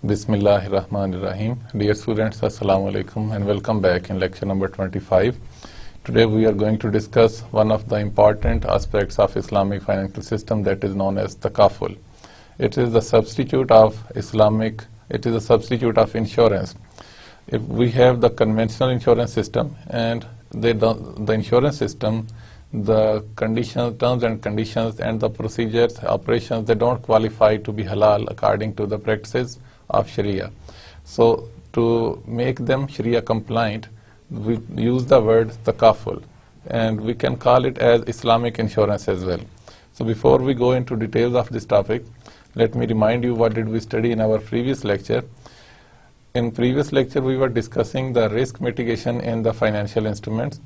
Bismillahirrahmanirrahim. Dear students, Assalamu alaikum and welcome back in lecture number 25. Today we are going to discuss one of the important aspects of Islamic financial system, that is known as takaful. It is the substitute of insurance. If we have the conventional insurance system and the insurance system, the conditions, terms and conditions and the procedures, operations, they don't qualify to be halal according to the practices of Sharia. So to make them Sharia compliant, we use the word takaful, and we can call it as Islamic insurance as well. So before we go into details of this topic, let me remind you what did we study in our previous lecture. In previous lecture we were discussing the risk mitigation in the financial instruments.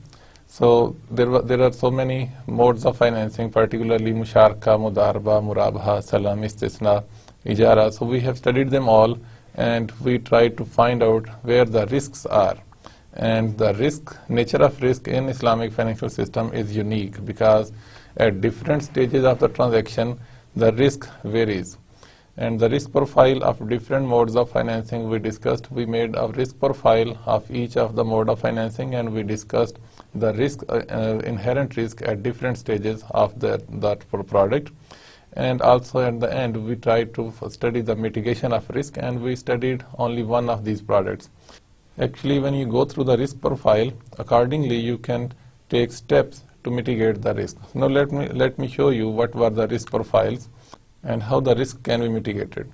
So there are so many modes of financing, particularly musharaka, mudarba, murabaha, salam, istisna, ijara. So we have studied them all and we tried to find out where the risks are. And the nature of risk in Islamic financial system is unique because at different stages of the transaction the risk varies. And the risk profile of different modes of financing we discussed. We made a risk profile of each of the mode of financing and we discussed the inherent risk at different stages of that product. And also at the end we tried to study the mitigation of risk, and we studied only one of these products. Actually, when you go through the risk profile, accordingly you can take steps to mitigate the risk. Now let me show you what were the risk profiles and how the risk can be mitigated.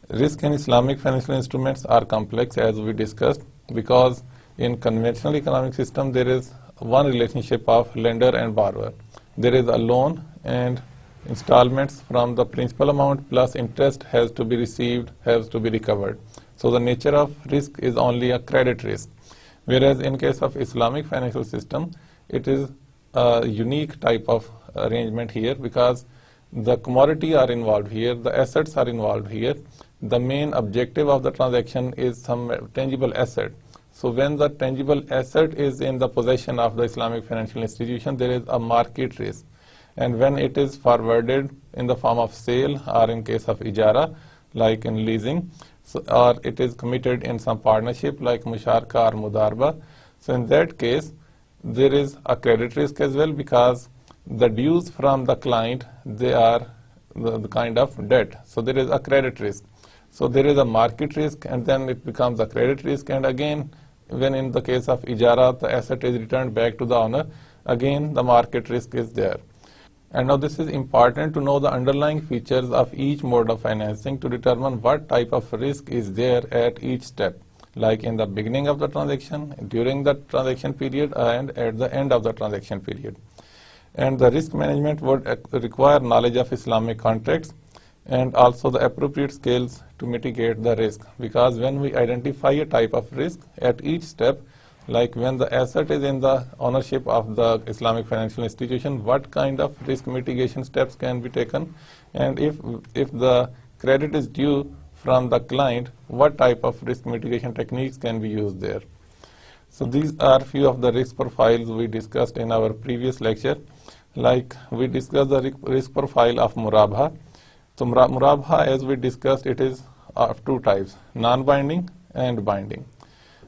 Risk in Islamic financial instruments are complex, as we discussed, because in conventional economic system there is one relationship of lender and borrower. There is a loan and installments from the principal amount plus interest has to be received, has to be recovered. So the nature of risk is only a credit risk. Whereas in case of Islamic financial system, it is a unique type of arrangement here because the commodity are involved here, the assets are involved here. The main objective of the transaction is some tangible asset. So when the tangible asset is in the possession of the Islamic financial institution, there is a market risk. And when it is forwarded in the form of sale or in case of ijara, like in leasing, or it is committed in some partnership like musharaka or mudarba, so in that case there is a credit risk as well, because the dues from the client, they are the kind of debt. So there is a credit risk. So there is a market risk and then it becomes a credit risk, and again when in the case of ijara the asset is returned back to the owner, again the market risk is there. And now this is important to know the underlying features of each mode of financing to determine what type of risk is there at each step, like in the beginning of the transaction, during the transaction period, and at the end of the transaction period. And the risk management would require knowledge of Islamic contracts and also the appropriate scales to mitigate the risk, because when we identify a type of risk at each step, like when the asset is in the ownership of the Islamic financial institution, what kind of risk mitigation steps can be taken, and if the credit is due from the client, what type of risk mitigation techniques can be used there. So these are few of the risk profiles we discussed in our previous lecture. Like we discussed the risk profile of murabaha. So murabaha, as we discussed, it is of two types, non-binding and binding.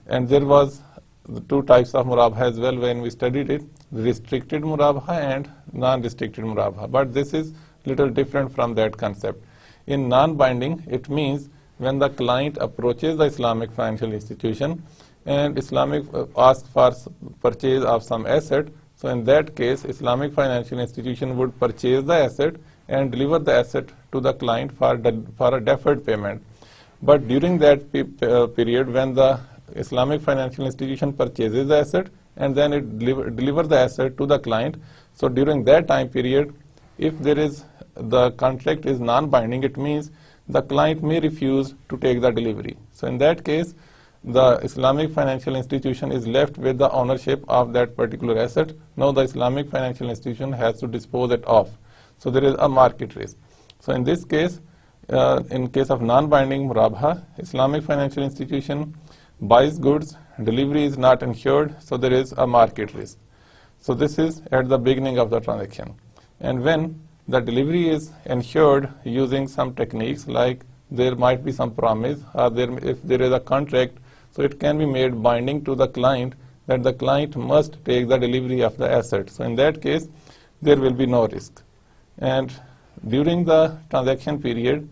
And there was the two types of murabaha as well when we studied it, restricted murabaha and non-restricted murabaha. But this is little different from that concept. In non-binding, it means when the client approaches the Islamic financial institution and Islamic asks for purchase of some asset, so in that case Islamic financial institution would purchase the asset and deliver the asset to the client for a deferred payment. But during that period when the Islamic financial institution purchases the asset and then it delivers the asset to the client, so during that time period, if the contract is non-binding, it means the client may refuse to take the delivery. So in that case, the Islamic financial institution is left with the ownership of that particular asset. Now the Islamic financial institution has to dispose it off. So there is a market risk. So in this case, in case of non-binding murabaha, Islamic financial institution buys goods, delivery is not ensured, so there is a market risk. So this is at the beginning of the transaction. And when the delivery is ensured using some techniques, like there might be some promise, or if there is a contract, so it can be made binding to the client that the client must take the delivery of the asset. So in that case, there will be no risk. And during the transaction period,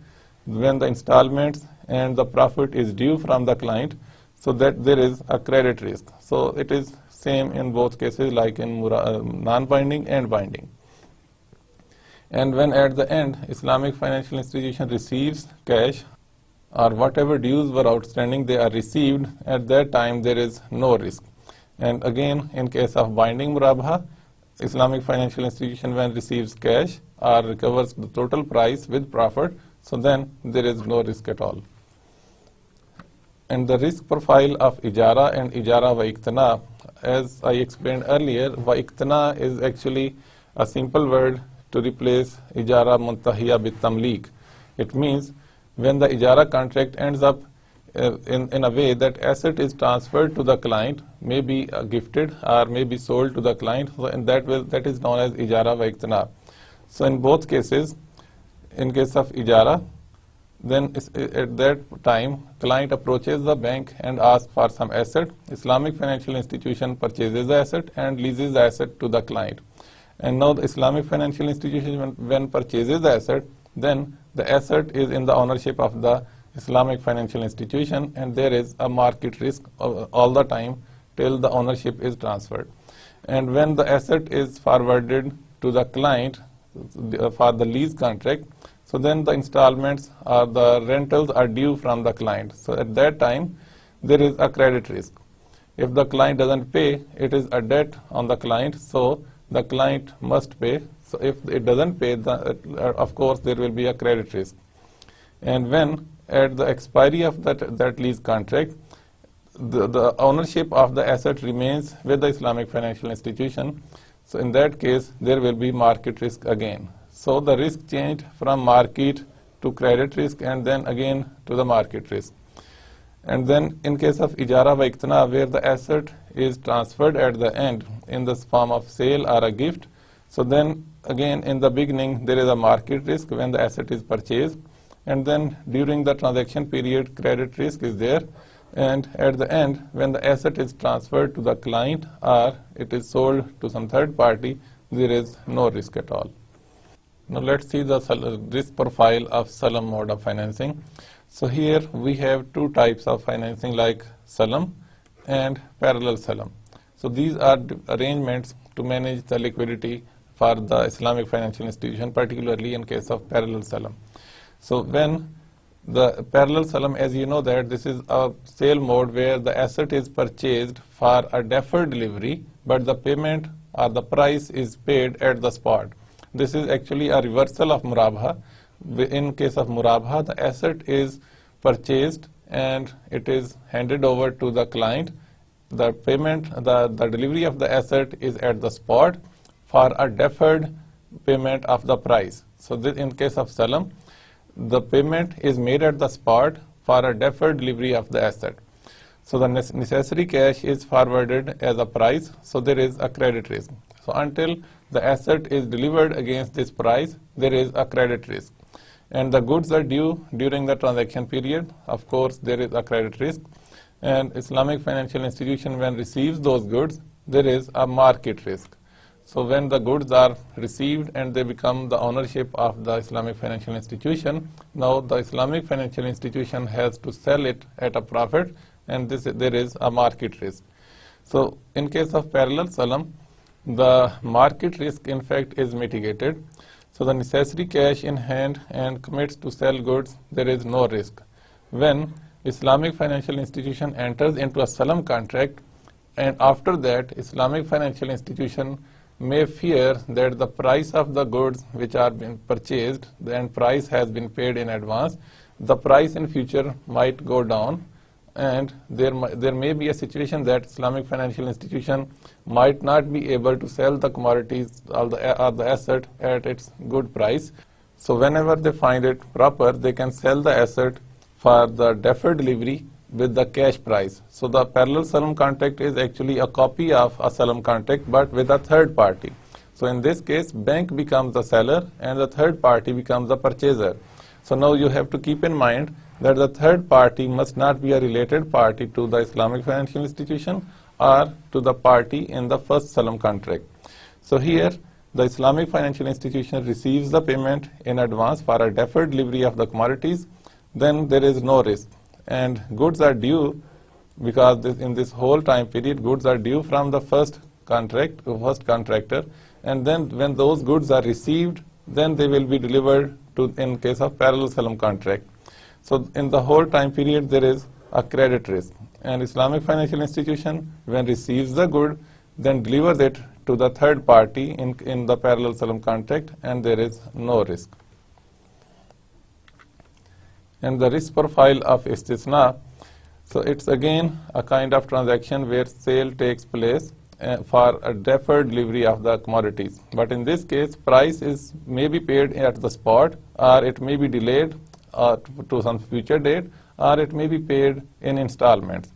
when the installments and the profit is due from the client, so that there is a credit risk. So it is same in both cases, like in non-binding and binding. And when at the end Islamic financial institution receives cash, or whatever dues were outstanding they are received, at that time there is no risk. And again, in case of binding murabaha, Islamic financial institution when receives cash or recovers the total price with profit, so then there is no risk at all. And the risk profile of ijara and ijara wa iqtina, as I explained earlier, wa iqtina is actually a simple word to replace ijara muntahiya bit tamlik. It means when the ijara contract ends up in a way that asset is transferred to the client, may be gifted or may be sold to the client, so in that is known as ijara wa iqtina. So in both cases, in case of ijara, then at that time client approaches the bank and asks for some asset. Islamic financial institution purchases the asset and leases the asset to the client. And now the Islamic financial institution when purchases the asset, then the asset is in the ownership of the Islamic financial institution, and there is a market risk all the time till the ownership is transferred. And when the asset is forwarded to the client for the lease contract, so then the installments or the rentals are due from the client. So at that time, there is a credit risk. If the client doesn't pay, it is a debt on the client, so the client must pay. So if it doesn't pay, of course, there will be a credit risk. And when at the expiry of that lease contract, the ownership of the asset remains with the Islamic financial institution, so in that case, there will be market risk again. So the risk changed from market to credit risk and then again to the market risk. And then in case of ijara wa iqtina, where the asset is transferred at the end in the form of sale or a gift, so then again in the beginning there is a market risk when the asset is purchased, and then during the transaction period credit risk is there, and at the end when the asset is transferred to the client or it is sold to some third party, there is no risk at all. Now let's see the risk profile of salam mode of financing. So here we have two types of financing, like salam and parallel salam. So these are arrangements to manage the liquidity for the Islamic financial institution, particularly in case of parallel salam. So when the parallel salam, as you know that this is a sale mode where the asset is purchased for a deferred delivery, but the payment or the price is paid at the spot. This is actually a reversal of murabaha. In case of murabaha, the asset is purchased and it is handed over to the client. The payment, the delivery of the asset is at the spot for a deferred payment of the price. So this, in case of salam, the payment is made at the spot for a deferred delivery of the asset. So the necessary cash is forwarded as a price, so there is a credit risk. So until the asset is delivered against this price, there is a credit risk. And the goods are due during the transaction period, of course there is a credit risk. And Islamic financial institution when receives those goods, there is a market risk. So when the goods are received and they become the ownership of the Islamic financial institution, now the Islamic financial institution has to sell it at a profit, and there is a market risk. So in case of parallel salam, the market risk in fact is mitigated. So the necessary cash in hand and commits to sell goods, there is no risk. When Islamic financial institution enters into a salam contract, and after that Islamic financial institution may fear that the price of the goods which are being purchased and price has been paid in advance, the price in future might go down, and there may be a situation that Islamic financial institution might not be able to sell the commodities or the asset at its good price. So whenever they find it proper, they can sell the asset for the deferred delivery with the cash price. So the parallel salam contract is actually a copy of a salam contract but with a third party. So in this case, bank becomes the seller and the third party becomes the purchaser. So now you have to keep in mind that the third party must not be a related party to the Islamic financial institution or to the party in the first salam contract. So here the Islamic financial institution receives the payment in advance for a deferred delivery of the commodities, then there is no risk. And goods are due because in this whole time period, goods are due from the first contractor, and then when those goods are received, then they will be delivered to in case of parallel salam contract. So in the whole time period, there is a credit risk. And Islamic financial institution, when receives the good, then delivers it to the third party in the parallel salam contract, and there is no risk. And the risk profile of istisna, so it's again a kind of transaction where sale takes place for a deferred delivery of the commodities. But in this case, price may be paid at the spot, or it may be delayed to some future date, or it may be paid in installments.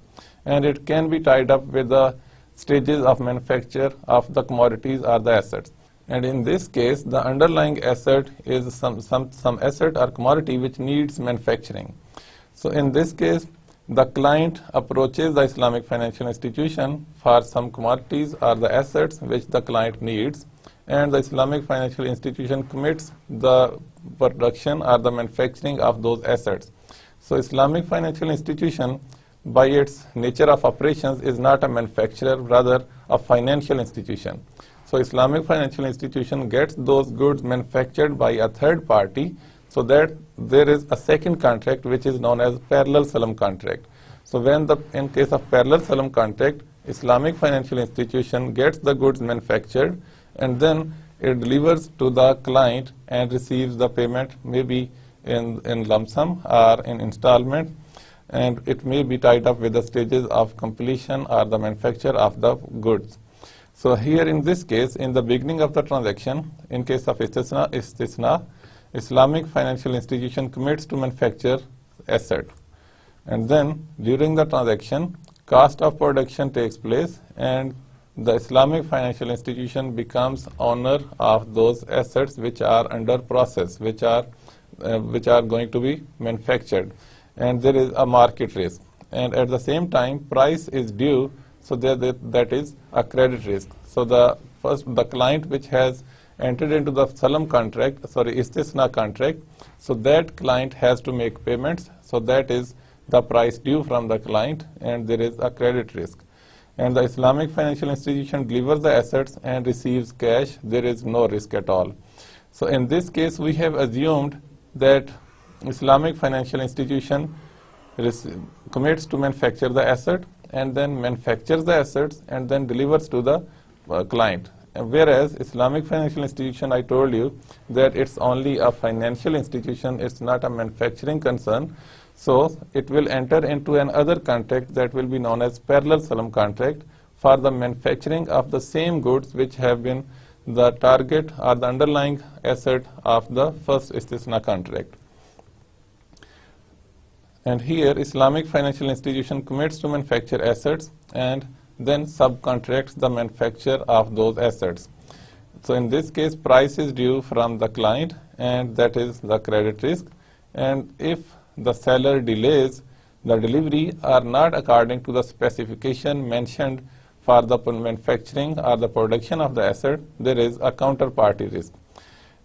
And it can be tied up with the stages of manufacture of the commodities or the assets. And in this case, the underlying asset is some asset or commodity which needs manufacturing. So in this case, the client approaches the Islamic financial institution for some commodities or the assets which the client needs, and the Islamic financial institution commits the production or the manufacturing of those assets. So Islamic financial institution, by its nature of operations, is not a manufacturer, rather a financial institution. So Islamic financial institution gets those goods manufactured by a third party, so that there is a second contract which is known as parallel salam contract. So when in case of parallel salam contract, Islamic financial institution gets the goods manufactured and then it delivers to the client and receives the payment maybe in lump sum or in installment, and it may be tied up with the stages of completion or the manufacture of the goods. So here in this case, in the beginning of the transaction, in case of istisna, Islamic financial institution commits to manufacture asset, and then during the transaction, cost of production takes place, and the Islamic financial institution becomes owner of those assets which are under process, which are going to be manufactured, and there is a market risk. And at the same time, price is due, so that is a credit risk. So the client which has entered into the istisna contract, so that client has to make payments, so that is the price due from the client, and there is a credit risk. And the Islamic financial institution delivers the assets and receives cash, there is no risk at all. So in this case, we have assumed that Islamic financial institution commits to manufacture the asset and then manufactures the assets and then delivers to the client. Whereas Islamic financial institution, I told you that it's only a financial institution, it's not a manufacturing concern. So it will enter into another contract that will be known as parallel salam contract for the manufacturing of the same goods which have been the target or the underlying asset of the first istisna contract. And here Islamic financial institution commits to manufacture assets and then subcontracts the manufacture of those assets. So in this case, price is due from the client, and that is the credit risk. And if the seller delays the delivery or not according to the specification mentioned for the manufacturing or the production of the asset, there is a counterparty risk.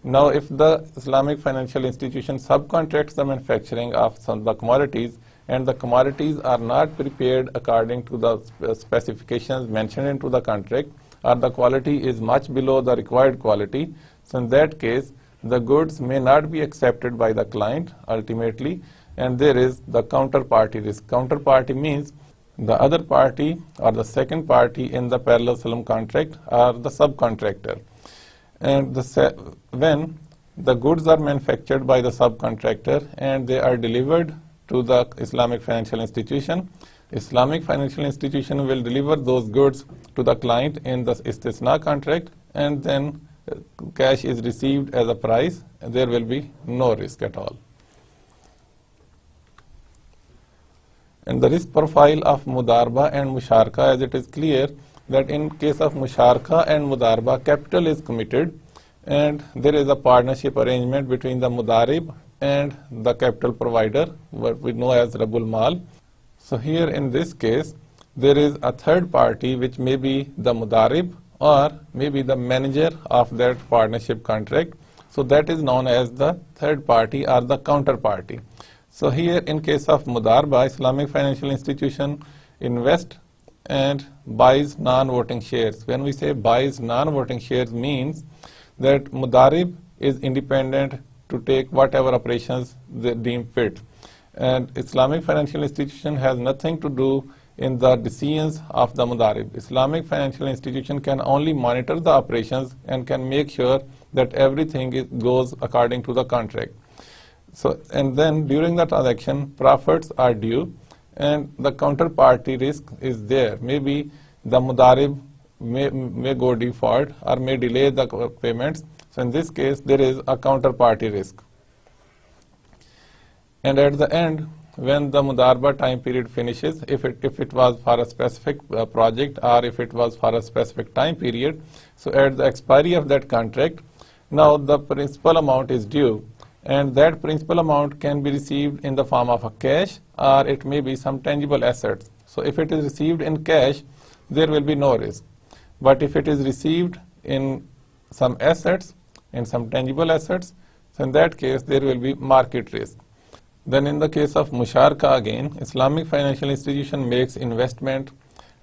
Now, if the Islamic financial institution subcontracts the manufacturing of the commodities, and the commodities are not prepared according to the specifications mentioned into the contract, or the quality is much below the required quality, so in that case, the goods may not be accepted by the client ultimately, and there is the counterparty risk. Counterparty means the other party or the second party in the parallel salam contract or the subcontractor. And when the goods are manufactured by the subcontractor and they are delivered to the Islamic financial institution. Islamic financial institution will deliver those goods to the client in the istisna contract, and then cash is received as a price. There will be no risk at all. And the risk profile of Mudarba and Musharaka, as it is clear that in case of Musharaka and Mudarba, capital is committed and there is a partnership arrangement between the Mudarib and the capital provider, what we know as Rabul Mal. So here in this case, there is a third party which may be the Mudarib or maybe the manager of that partnership contract. So that is known as the third party or the counterparty. So here in case of Mudarba, Islamic financial institution invest and buys non-voting shares. When we say buys non-voting shares, means that Mudarib is independent to take whatever operations they deem fit. And Islamic financial institution has nothing to do in the decisions of the Mudarib. Islamic financial institution can only monitor the operations and can make sure that everything goes according to the contract. So, and then during the transaction, profits are due and the counterparty risk is there. Maybe the Mudarib may go default or may delay the payments. So in this case, there is a counterparty risk. And at the end, when the Mudarba time period finishes, if it was for a specific project or if it was for a specific time period, so at the expiry of that contract, now the principal amount is due, and that principal amount can be received in the form of a cash or it may be some tangible assets. So if it is received in cash, there will be no risk. But if it is received in some assets, in some tangible assets, so in that case there will be market risk. Then in the case of Musharaka again, Islamic financial institution makes investment.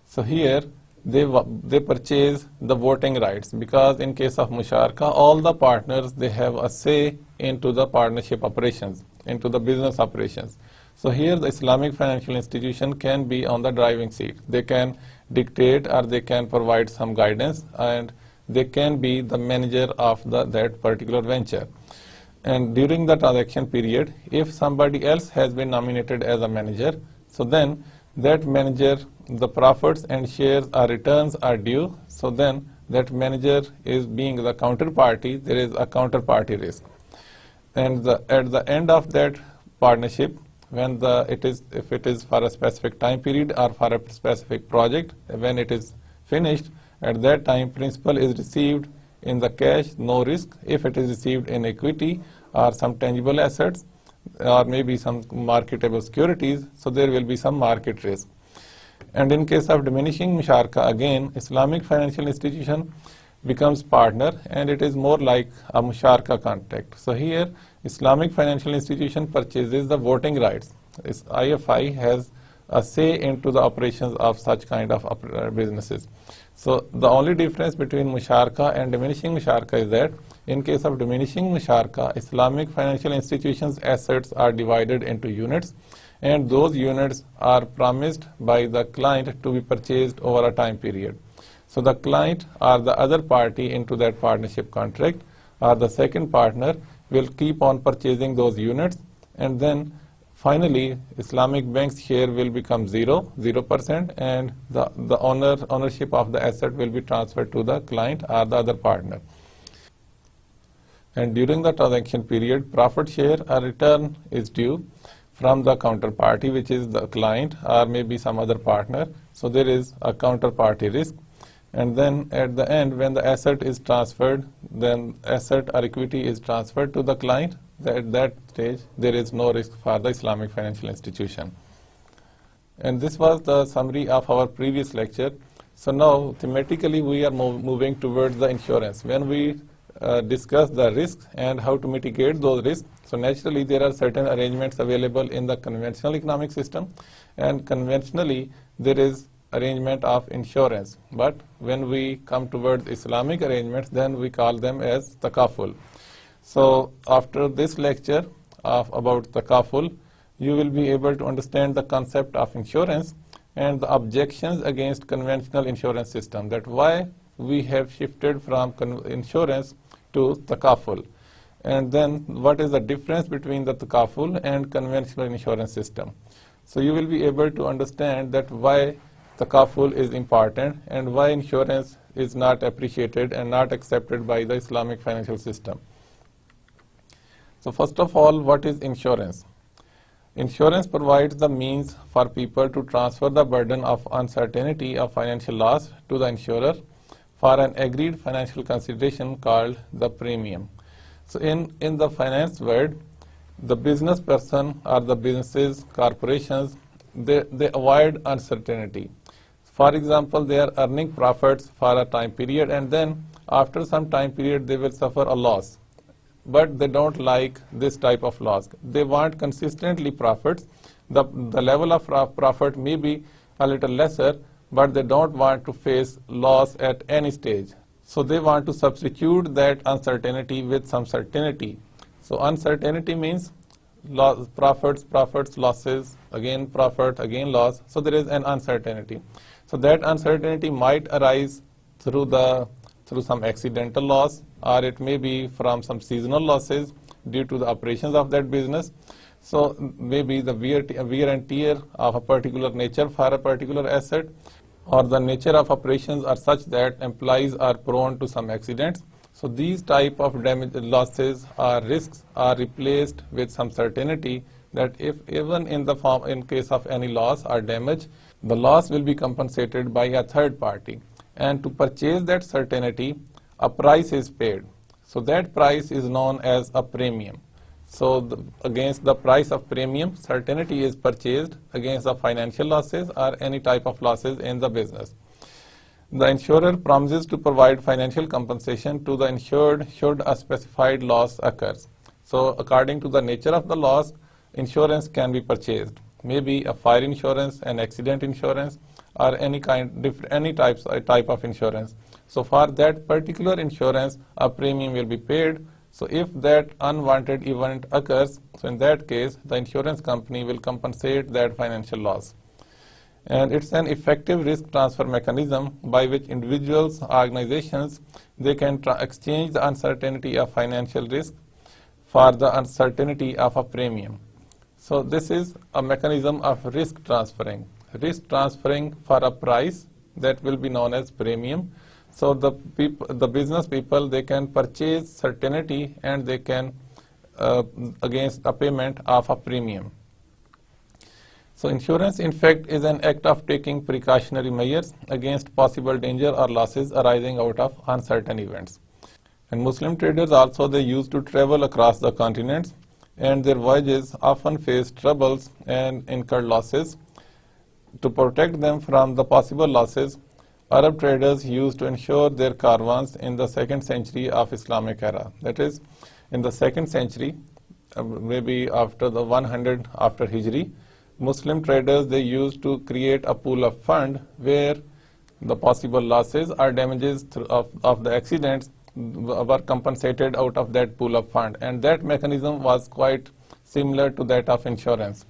So here they purchase the voting rights, because in case of Musharaka, all the partners, they have a say into the partnership operations, into the business operations. So here the Islamic financial institution can be on the driving seat. They can dictate or they can provide some guidance, and they can be the manager of that particular venture. And during the transaction period, if somebody else has been nominated as a manager, so then that manager, the profits and shares or returns are due. So then that manager is being the counterparty, there is a counterparty risk. And at the end of that partnership, when if it is for a specific time period or for a specific project, when it is finished, at that time principal is received in the cash, no risk. If it is received in equity or some tangible assets or maybe some marketable securities, so there will be some market risk. And in case of diminishing Musharaka, again, Islamic financial institution becomes partner and it is more like a Musharaka contract. So here Islamic financial institution purchases the voting rights. This IFI has a say into the operations of such kind of businesses. So the only difference between Musharaka and diminishing Musharaka is that in case of diminishing Musharaka, Islamic financial institutions' assets are divided into units, and those units are promised by the client to be purchased over a time period. So the client or the other party into that partnership contract or the second partner will keep on purchasing those units, and then finally Islamic Bank's share will become 0%, and the ownership of the asset will be transferred to the client or the other partner. And during the transaction period, profit share or return is due from the counterparty, which is the client or maybe some other partner. So there is a counterparty risk. And then at the end, when the asset is transferred, then asset or equity is transferred to the client. At that stage, there is no risk for the Islamic financial institution. And this was the summary of our previous lecture. So now, thematically, we are moving towards the insurance. When we discuss the risks and how to mitigate those risks, so naturally there are certain arrangements available in the conventional economic system, and conventionally there is arrangement of insurance. But when we come towards Islamic arrangements, then we call them as takaful. So after this lecture about takaful, you will be able to understand the concept of insurance and the objections against conventional insurance system, that why we have shifted from insurance to takaful. And then what is the difference between the takaful and conventional insurance system. So you will be able to understand that why takaful is important and why insurance is not appreciated and not accepted by the Islamic financial system. So first of all, what is insurance? Insurance provides the means for people to transfer the burden of uncertainty of financial loss to the insurer for an agreed financial consideration called the premium. So in the finance world, the business person or the businesses, corporations, they avoid uncertainty. For example, they are earning profits for a time period, and then after some time period they will suffer a loss. But they don't like this type of loss. They want consistently profits. The level of profit may be a little lesser, but they don't want to face loss at any stage. So they want to substitute that uncertainty with some certainty. So uncertainty means loss, profits, losses, again profit, again loss. So there is an uncertainty. So that uncertainty might arise through some accidental loss, or it may be from some seasonal losses due to the operations of that business. So maybe the wear and tear of a particular nature for a particular asset, or the nature of operations are such that employees are prone to some accidents. So these type of damage, losses or risks are replaced with some certainty that if even in case of any loss or damage, the loss will be compensated by a third party. And to purchase that certainty, a price is paid. So that price is known as a premium. So against the price of premium, certainty is purchased against the financial losses or any type of losses in the business. The insurer promises to provide financial compensation to the insured should a specified loss occurs. So according to the nature of the loss, insurance can be purchased. Maybe a fire insurance, an accident insurance, or any type of insurance. So for that particular insurance, a premium will be paid. So if that unwanted event occurs, so in that case, the insurance company will compensate that financial loss. And it's an effective risk transfer mechanism by which individuals, organizations, they can exchange the uncertainty of financial risk for the uncertainty of a premium. So this is a mechanism of risk transferring for a price that will be known as premium. So the business people, they can purchase certainty and they can against a payment of a premium. So insurance in fact is an act of taking precautionary measures against possible danger or losses arising out of uncertain events. And Muslim traders also, they used to travel across the continents, and their voyages often faced troubles and incurred losses. To protect them from the possible losses, Arab traders used to insure their caravans in the 2nd century of Islamic era. That is, in the 2nd century, maybe after the 100 after Hijri, Muslim traders, they used to create a pool of fund where the possible losses or damages of the accidents were compensated out of that pool of fund, and that mechanism was quite similar to that of insurance.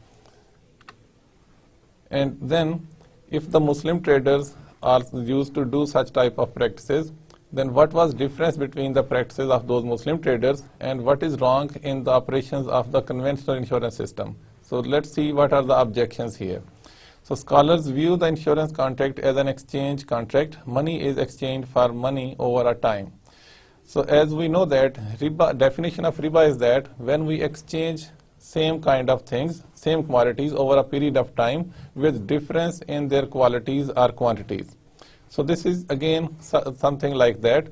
And then if the Muslim traders are used to do such type of practices, then what was difference between the practices of those Muslim traders and what is wrong in the operations of the conventional insurance system? So let's see what are the objections here. So scholars view the insurance contract as an exchange contract. Money is exchanged for money over a time. So as we know that riba, definition of riba is that when we exchange same kind of things, same commodities over a period of time with difference in their qualities or quantities. So this is again something like that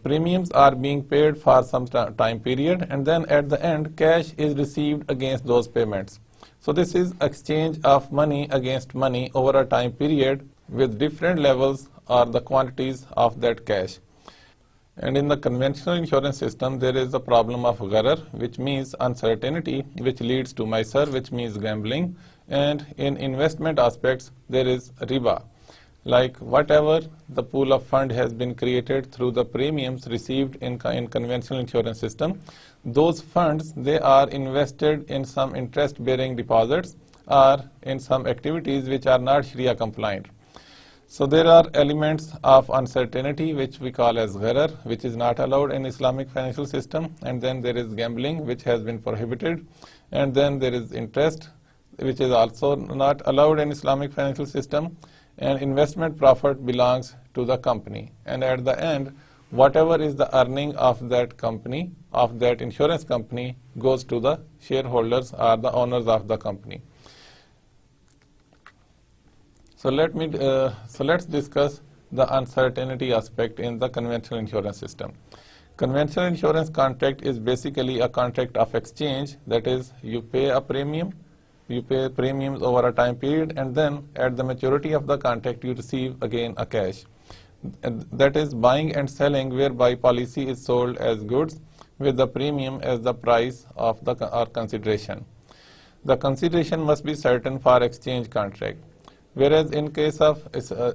premiums are being paid for some time period, and then at the end cash is received against those payments. So this is exchange of money against money over a time period with different levels or the quantities of that cash. And in the conventional insurance system, there is a problem of gharar, which means uncertainty, which leads to maisar, which means gambling. And in investment aspects, there is riba. Like whatever the pool of fund has been created through the premiums received in conventional insurance system, those funds, they are invested in some interest-bearing deposits or in some activities which are not Sharia compliant. So there are elements of uncertainty which we call as gharar, which is not allowed in Islamic financial system, and then there is gambling, which has been prohibited, and then there is interest, which is also not allowed in Islamic financial system, and investment profit belongs to the company, and at the end whatever is the earning of that company, of that insurance company, goes to the shareholders or the owners of the company. So let's discuss the uncertainty aspect in the conventional insurance system. Conventional insurance contract is basically a contract of exchange, that is, you pay a premium, you pay premiums over a time period, and then at the maturity of the contract you receive again a cash. And that is buying and selling, whereby policy is sold as goods with the premium as the price of the consideration. The consideration must be certain for exchange contract. Whereas in case of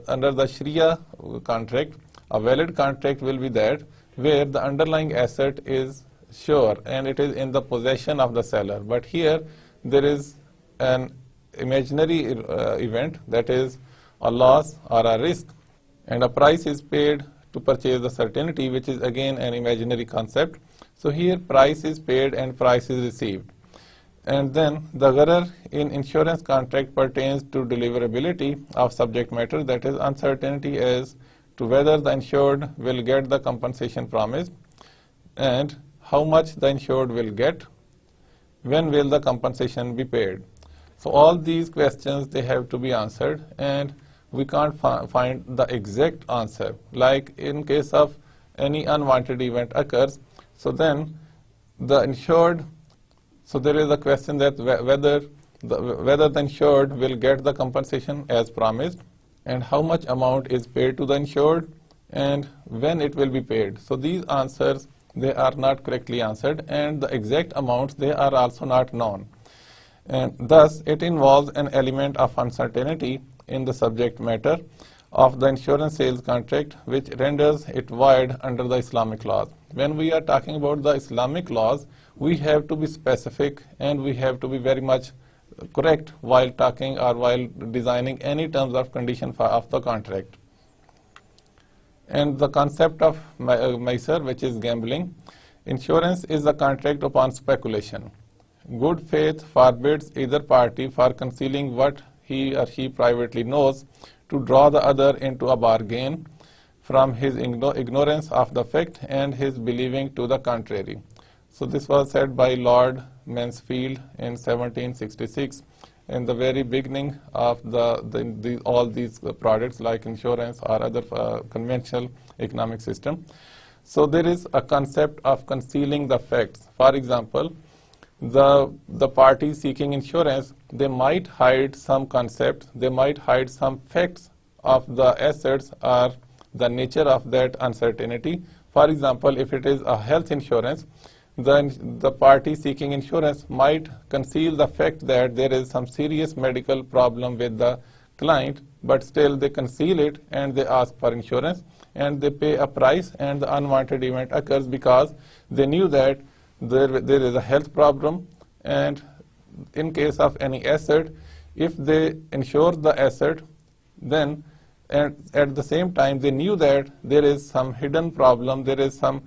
under the Sharia contract, a valid contract will be that where the underlying asset is sure and it is in the possession of the seller. But here there is an imaginary event, that is a loss or a risk, and a price is paid to purchase the certainty, which is again an imaginary concept. So here price is paid and price is received. And then the gharar in insurance contract pertains to deliverability of subject matter, that is uncertainty as to whether the insured will get the compensation promised and how much the insured will get, when will the compensation be paid. So all these questions, they have to be answered, and we can't find the exact answer. Like in case of any unwanted event occurs, so then the insured, so there is a question that whether the insured will get the compensation as promised, and how much amount is paid to the insured, and when it will be paid. So these answers, they are not correctly answered, and the exact amounts, they are also not known. And thus it involves an element of uncertainty in the subject matter of the insurance sales contract, which renders it void under the Islamic laws. When we are talking about the Islamic laws, we have to be specific and we have to be very much correct while talking or while designing any terms of condition of the contract. And the concept of maisar, which is gambling, insurance is a contract upon speculation. Good faith forbids either party for concealing what he or she privately knows to draw the other into a bargain from his ignorance of the fact and his believing to the contrary. So this was said by Lord Mansfield in 1766, in the very beginning of all these products like insurance or other conventional economic system. So there is a concept of concealing the facts. For example, the party seeking insurance, they might hide some concepts, they might hide some facts of the assets or the nature of that uncertainty. For example, if it is a health insurance, then the party seeking insurance might conceal the fact that there is some serious medical problem with the client, but still they conceal it and they ask for insurance and they pay a price, and the unwanted event occurs because they knew that there is a health problem, and in case of any asset, if they insure the asset, then at the same time they knew that there is some hidden problem, there is some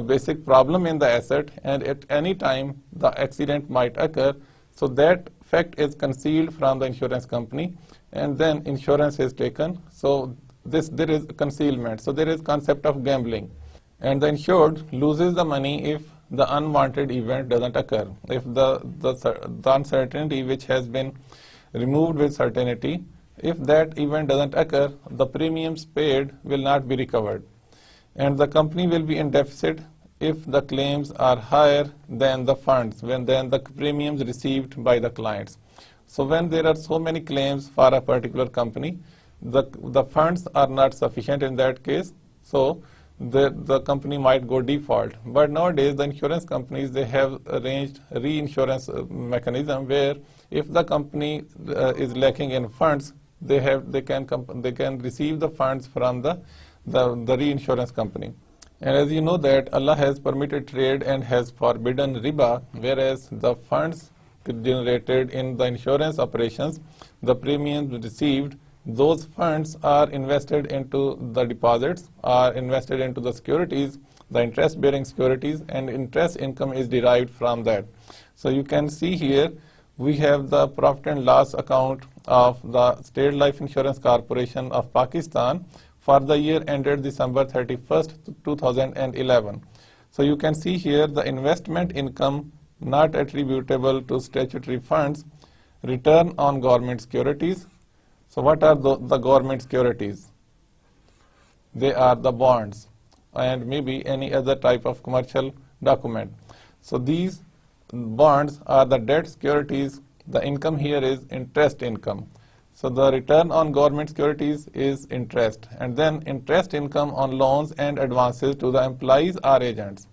basic problem in the asset, and at any time the accident might occur. So that fact is concealed from the insurance company, and then insurance is taken. So there is concealment. So there is concept of gambling, and the insured loses the money if the unwanted event doesn't occur. If the uncertainty which has been removed with certainty, if that event doesn't occur, the premiums paid will not be recovered, and the company will be in deficit if the claims are higher than the funds, than the premiums received by the clients. So when there are so many claims for a particular company, the funds are not sufficient in that case, so the company might go default. But nowadays the insurance companies, they have arranged reinsurance mechanism where if the company is lacking in funds, they can receive the funds from the reinsurance company. And as you know that Allah has permitted trade and has forbidden riba, whereas the funds generated in the insurance operations, the premiums received those funds are invested into the deposits, are invested into the securities, the interest-bearing securities, and interest income is derived from that. So you can see here we have the profit and loss account of the State Life Insurance Corporation of Pakistan for the year ended December 31st, 2011. So you can see here the investment income not attributable to statutory funds, return on government securities. So what are the government securities? They are the bonds and maybe any other type of commercial document. So these bonds are the debt securities. The income here is interest income. So the return on government securities is interest, and then interest income on loans and advances to the employees or agents.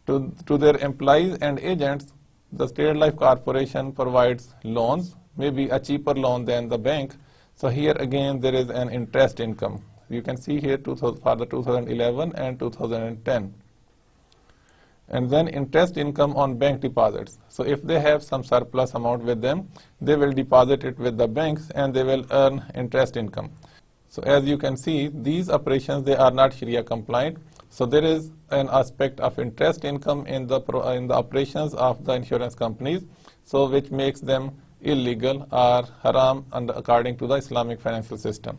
To their employees and agents, the State Life Corporation provides loans, maybe a cheaper loan than the bank. So here again there is an interest income. You can see here for the 2011 and 2010. And then interest income on bank deposits. So if they have some surplus amount with them, they will deposit it with the banks and they will earn interest income. So as you can see, these operations, they are not Sharia compliant. So there is an aspect of interest income in the operations of the insurance companies, so which makes them illegal or haram according to the Islamic financial system.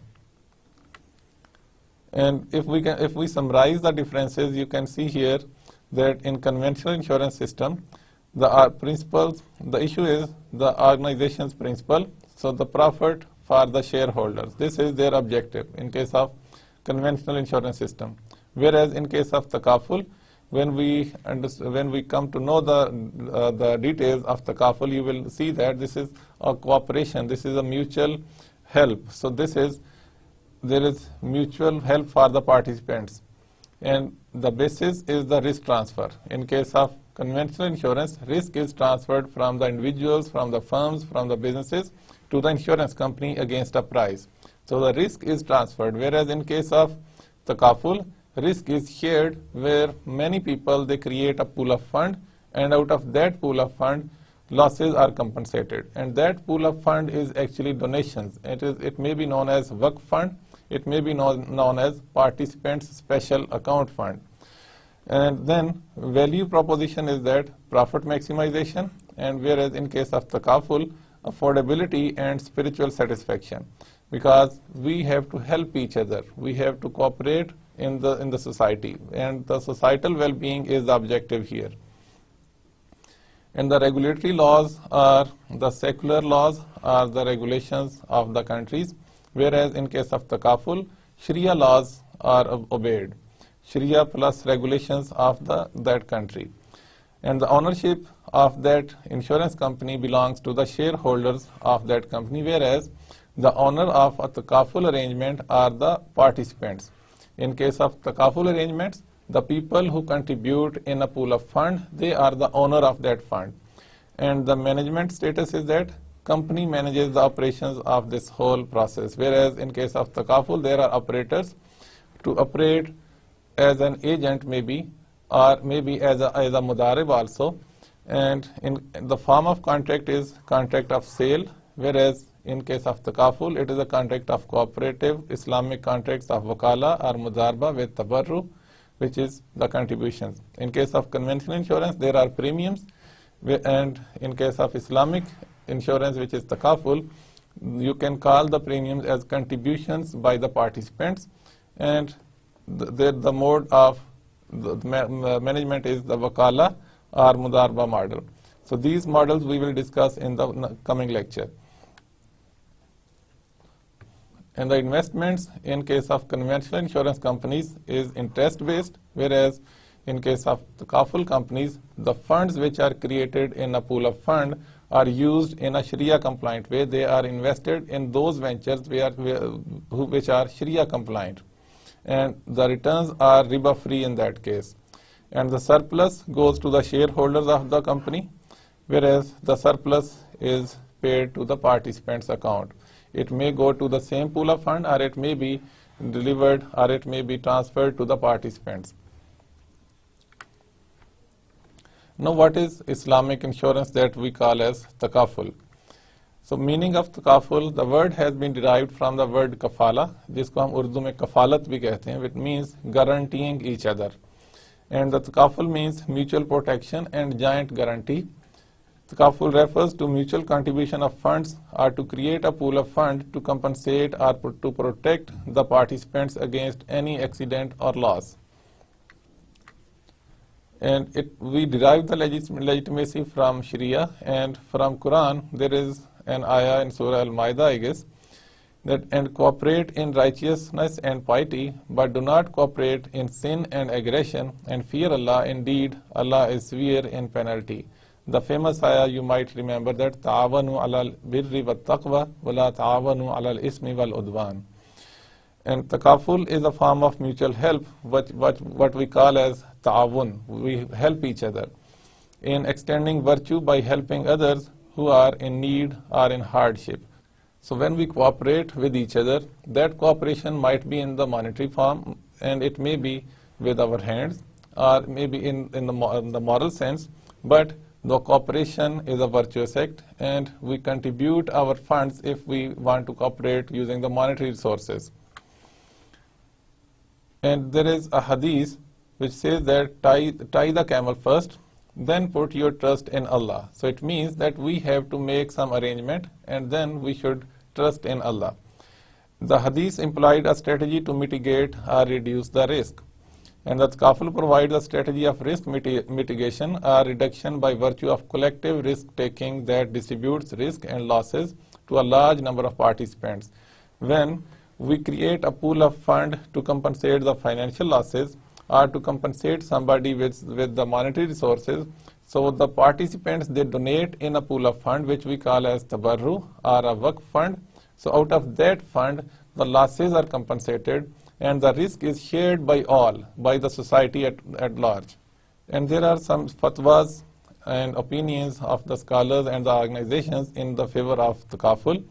And if we summarize the differences, you can see here that in conventional insurance system, the principles, the issue is the organization's principle, so the profit for the shareholders. This is their objective in case of conventional insurance system. Whereas in case of Takaful, when we come to know the details of Takaful, you will see that this is a cooperation, this is a mutual help. So there is mutual help for the participants. And the basis is the risk transfer. In case of conventional insurance, risk is transferred from the individuals, from the firms, from the businesses to the insurance company against a price. So the risk is transferred, whereas in case of Takaful, risk is shared where many people, they create a pool of fund, and out of that pool of fund, losses are compensated. And that pool of fund is actually donations. It may be known as Waqf fund. It may be known as participants special account fund. And then value proposition is that profit maximization, and whereas in case of Takaful, affordability and spiritual satisfaction, because we have to help each other, we have to cooperate in the society, and the societal well-being is the objective here. And the regulatory laws are the secular laws, are the regulations of the countries, whereas in case of Takaful, Sharia laws are obeyed, Sharia plus regulations of that country. And the ownership of that insurance company belongs to the shareholders of that company, whereas the owner of a Takaful arrangement are the participants. In case of Takaful arrangements, the people who contribute in a pool of fund, they are the owner of that fund. And the management status is that company manages the operations of this whole process, whereas in case of Takaful, there are operators to operate as an agent maybe, or maybe as a mudarib also. And in the form of contract is contract of sale, whereas in case of Takaful, it is a contract of cooperative Islamic contracts of wakala or mudarba with tabarru, which is the contributions. In case of conventional insurance, there are premiums, and in case of Islamic insurance, which is Takaful, you can call the premiums as contributions by the participants, and the mode of the management is the wakala or mudarba model. So these models we will discuss in the coming lecture. And the investments in case of conventional insurance companies is interest based, whereas in case of the Takaful companies, the funds which are created in a pool of fund are used in a Sharia compliant way. They are invested in those ventures which are Sharia compliant, and the returns are riba free in that case. And the surplus goes to the shareholders of the company, whereas the surplus is paid to the participants' account. It may go to the same pool of fund, or it may be delivered, or it may be transferred to the participants. Now, what is Islamic insurance that we call as Takaful? So meaning of takaful, the word has been derived from the word kafala, जिसको हम उर्दू में कफालत भी कहते हैं, which means guaranteeing each other. And the takaful means mutual protection and joint guarantee. Takaful refers to mutual contribution of funds or to create a pool of funds to compensate or to protect the participants against any accident or loss. And we derive the legitimacy from Sharia, and from Quran there is an ayah in Surah Al-Ma'idah, I guess, that and cooperate in righteousness and piety, but do not cooperate in sin and aggression, and fear Allah. Indeed, Allah is severe in penalty. The famous ayah you might remember, that ta'awanu alal birri wa taqwa wa la ta'awanu alal ismi wal udwan. And takaful is a form of mutual help, what we call as ta'awun. We help each other in extending virtue by helping others who are in need or in hardship. So when we cooperate with each other, that cooperation might be in the monetary form, and it may be with our hands, or maybe in the moral sense, but the cooperation is a virtuous act, and we contribute our funds if we want to cooperate using the monetary resources. And there is a hadith which says that tie the camel first, then put your trust in Allah. So it means that we have to make some arrangement, and then we should trust in Allah. The hadith implied a strategy to mitigate or reduce the risk. And the takaful provides a strategy of risk mitigation or reduction by virtue of collective risk-taking that distributes risk and losses to a large number of participants. When we create a pool of fund to compensate the financial losses or to compensate somebody with the monetary resources, so the participants, they donate in a pool of fund which we call as tabarru or a waqf fund. So out of that fund, the losses are compensated and the risk is shared by all, by the society at large. And there are some fatwas and opinions of the scholars and the organizations in the favor of takaful.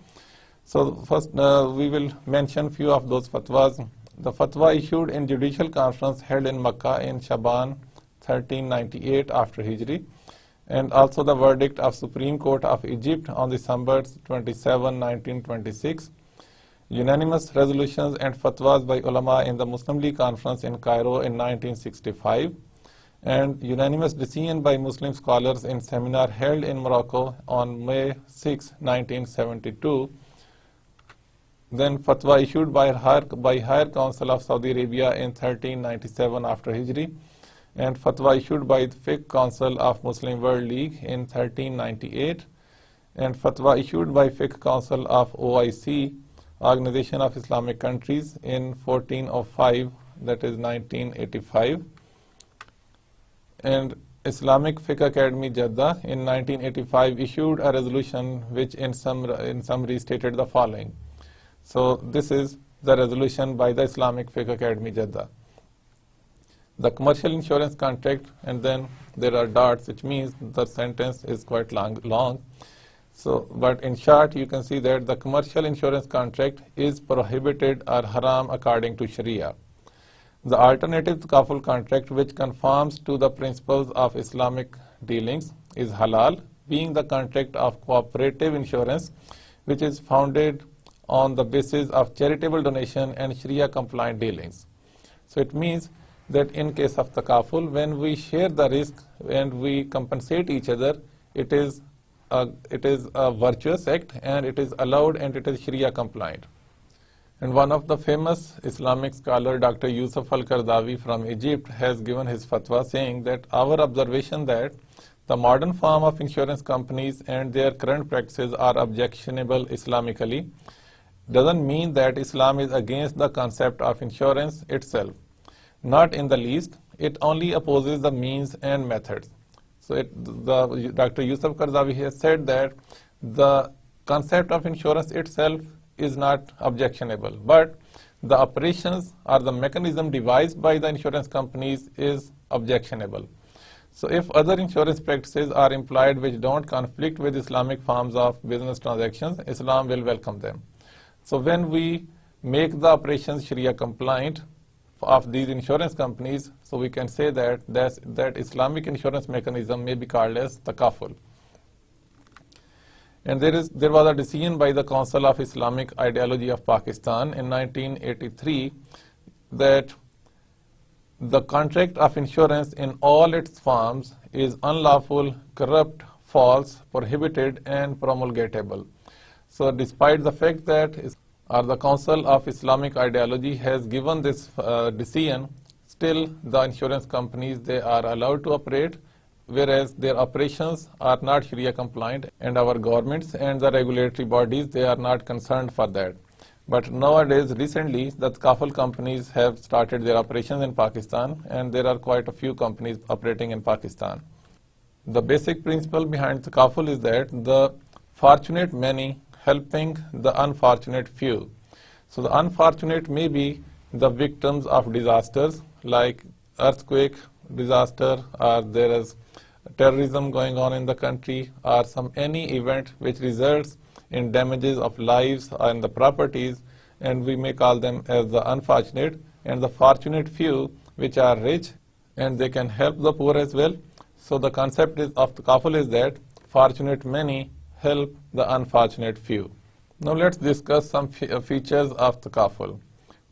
So first we will mention few of those fatwas. The fatwa issued in judicial conference held in Makkah in Shaban 1398 after Hijri, and also the verdict of Supreme Court of Egypt on December 27, 1926. Unanimous resolutions and fatwas by ulama in the Muslim League Conference in Cairo in 1965, and unanimous decision by Muslim scholars in seminar held in Morocco on May 6, 1972. Then fatwa issued by Higher Council of Saudi Arabia in 1397 after Hijri, and fatwa issued by the Fiqh Council of Muslim World League in 1398, and fatwa issued by Fiqh Council of OIC, Organization of Islamic Countries, in 1405, that is 1985, and Islamic Fiqh Academy Jeddah in 1985 issued a resolution which in summary stated the following. So this is the resolution by the Islamic Fiqh Academy Jeddah. The commercial insurance contract, and then there are dots, which means the sentence is quite long. So, but in short, you can see that the commercial insurance contract is prohibited or haram according to Sharia. The alternative takaful contract, which conforms to the principles of Islamic dealings, is halal, being the contract of cooperative insurance, which is founded on the basis of charitable donation and Sharia compliant dealings. So it means that in case of takaful, when we share the risk and we compensate each other, it is a virtuous act, and it is allowed, and it is Sharia compliant. And one of the famous Islamic scholar, Dr. Yusuf Al-Qaradawi from Egypt, has given his fatwa saying that our observation that the modern form of insurance companies and their current practices are objectionable Islamically doesn't mean that Islam is against the concept of insurance itself. Not in the least. It only opposes the means and methods. So Dr. Yusuf Qaradawi has said that the concept of insurance itself is not objectionable, but the operations or the mechanism devised by the insurance companies is objectionable. So if other insurance practices are employed which don't conflict with Islamic forms of business transactions, Islam will welcome them. So when we make the operations Sharia compliant of these insurance companies, so we can say that Islamic insurance mechanism may be called as takaful. And there was a decision by the Council of Islamic Ideology of Pakistan in 1983 that the contract of insurance in all its forms is unlawful, corrupt, false, prohibited, and promulgatable. So despite the fact that the Council of Islamic Ideology has given this decision, still the insurance companies, they are allowed to operate, whereas their operations are not Sharia compliant, and our governments and the regulatory bodies, they are not concerned for that. But nowadays, recently, the Takaful companies have started their operations in Pakistan, and there are quite a few companies operating in Pakistan. The basic principle behind Takaful is that the fortunate many helping the unfortunate few. So the unfortunate may be the victims of disasters like earthquake, disaster, or there is terrorism going on in the country, or any event which results in damages of lives and the properties, and we may call them as the unfortunate, and the fortunate few which are rich and they can help the poor as well. So the concept of Takaful is that fortunate many help the unfortunate few. Now let's discuss some features of Takaful.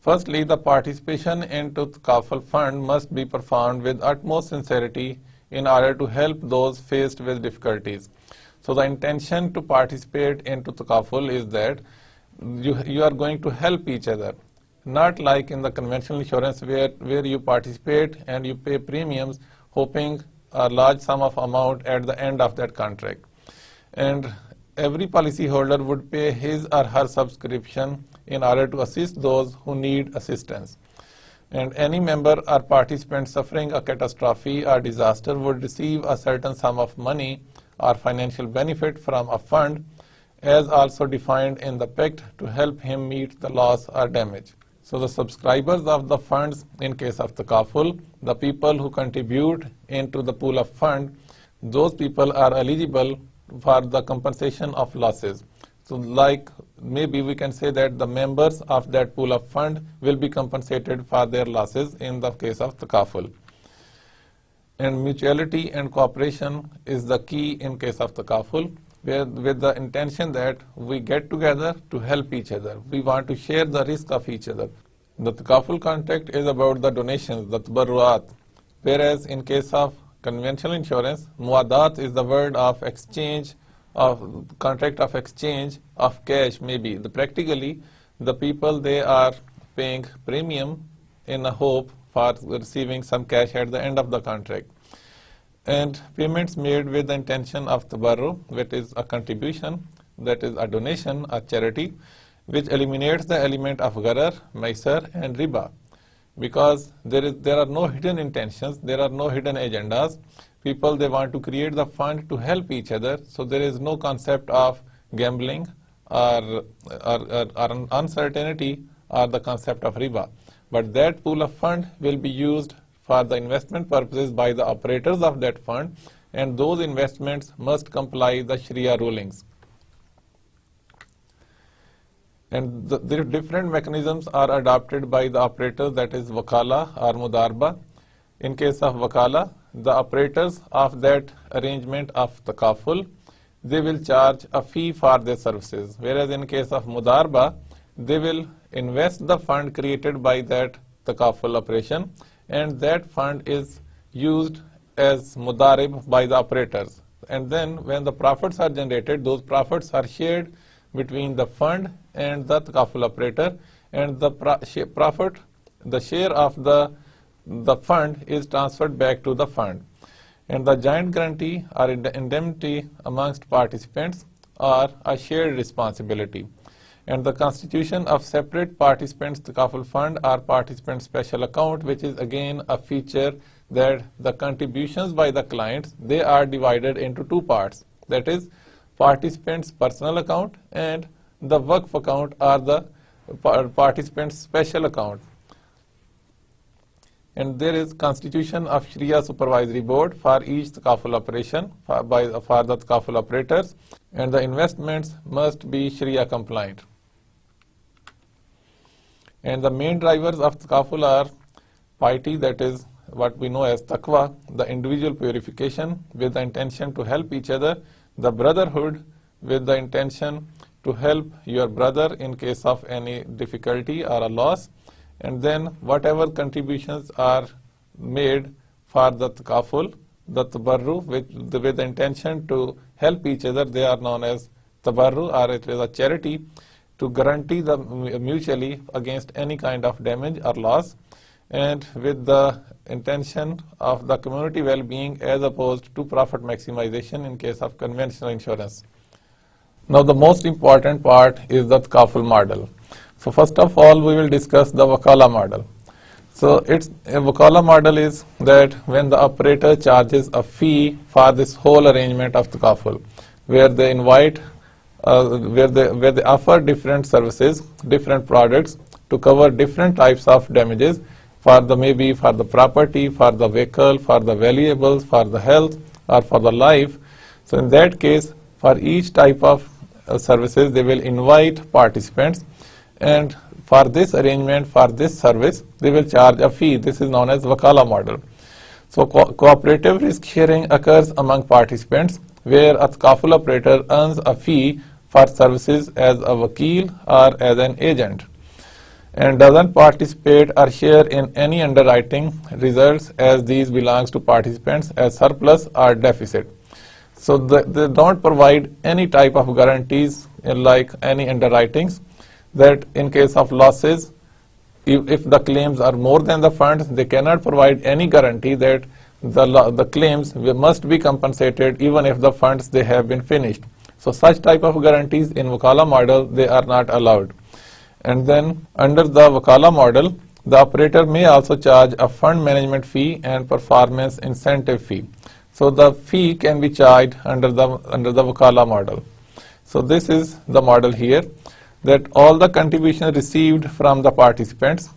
Firstly, the participation into Takaful fund must be performed with utmost sincerity in order to help those faced with difficulties. So the intention to participate into Takaful is that you are going to help each other, not like in the conventional insurance where you participate and you pay premiums hoping a large sum of amount at the end of that contract. And every policyholder would pay his or her subscription in order to assist those who need assistance. And any member or participant suffering a catastrophe or disaster would receive a certain sum of money or financial benefit from a fund, as also defined in the pact, to help him meet the loss or damage. So the subscribers of the funds in case of Takaful, the people who contribute into the pool of fund, those people are eligible for the compensation of losses. So like maybe we can say that the members of that pool of fund will be compensated for their losses in the case of Takaful. And mutuality and cooperation is the key in case of Takaful, with the intention that we get together to help each other. We want to share the risk of each other. The Takaful contract is about the donations, the tabarruat, whereas in case of conventional insurance, muadat is the word of exchange, of contract of exchange of cash maybe. Practically, the people, they are paying premium in a hope for receiving some cash at the end of the contract. And payments made with the intention of tabarru, which is a contribution, that is a donation, a charity, which eliminates the element of gharar, maisar, and riba. Because there are no hidden intentions, there are no hidden agendas. People, they want to create the fund to help each other, so there is no concept of gambling or uncertainty or the concept of riba. But that pool of fund will be used for the investment purposes by the operators of that fund, and those investments must comply the Sharia rulings. And the different mechanisms are adopted by the operators, that is wakala or mudarba. In case of wakala, the operators of that arrangement of Takaful, they will charge a fee for their services, whereas in case of mudarba, they will invest the fund created by that Takaful operation, and that fund is used as mudarib by the operators. And then when the profits are generated, those profits are shared between the fund and the Takaful operator, and the profit, the share of the fund is transferred back to the fund. And the joint guarantee or indemnity amongst participants are a shared responsibility. And the constitution of separate participants Takaful fund or participant special account, which is again a feature that the contributions by the clients, they are divided into two parts, that is participants personal account and the Waqf account or the participants special account. And there is constitution of Sharia supervisory board for each Takaful operation for the Takaful operators, and the investments must be Sharia compliant. And the main drivers of Takaful are piety, that is what we know as taqwa, the individual purification with the intention to help each other, the brotherhood with the intention to help your brother in case of any difficulty or a loss, and then whatever contributions are made for the takaful, the tabarru, with the intention to help each other, they are known as tabarru, or it is a charity to guarantee the mutually against any kind of damage or loss, and with the intention of the community well-being as opposed to profit maximization in case of conventional insurance. Now the most important part is the takaful model. So first of all, we will discuss the wakala model. So a wakala model is that when the operator charges a fee for this whole arrangement of takaful, where they invite, where they offer different services, different products to cover different types of damages for the maybe for the property, for the vehicle, for the valuables, for the health, or for the life. So in that case, for each type of services, they will invite participants, and for this arrangement, for this service, they will charge a fee. This is known as wakala model. So cooperative risk sharing occurs among participants, where a takaful operator earns a fee for services as a wakil or as an agent, and doesn't participate or share in any underwriting results, as these belongs to participants as surplus or deficit. So they don't provide any type of guarantees like any underwritings, that in case of losses, if the claims are more than the funds, they cannot provide any guarantee that the claims must be compensated even if the funds they have been finished. So such type of guarantees in wakala model, they are not allowed. And then under the wakala model, the operator may also charge a fund management fee and performance incentive fee. So the fee can be charged under the wakala model. So this is the model here, that all the contributions received from the participants,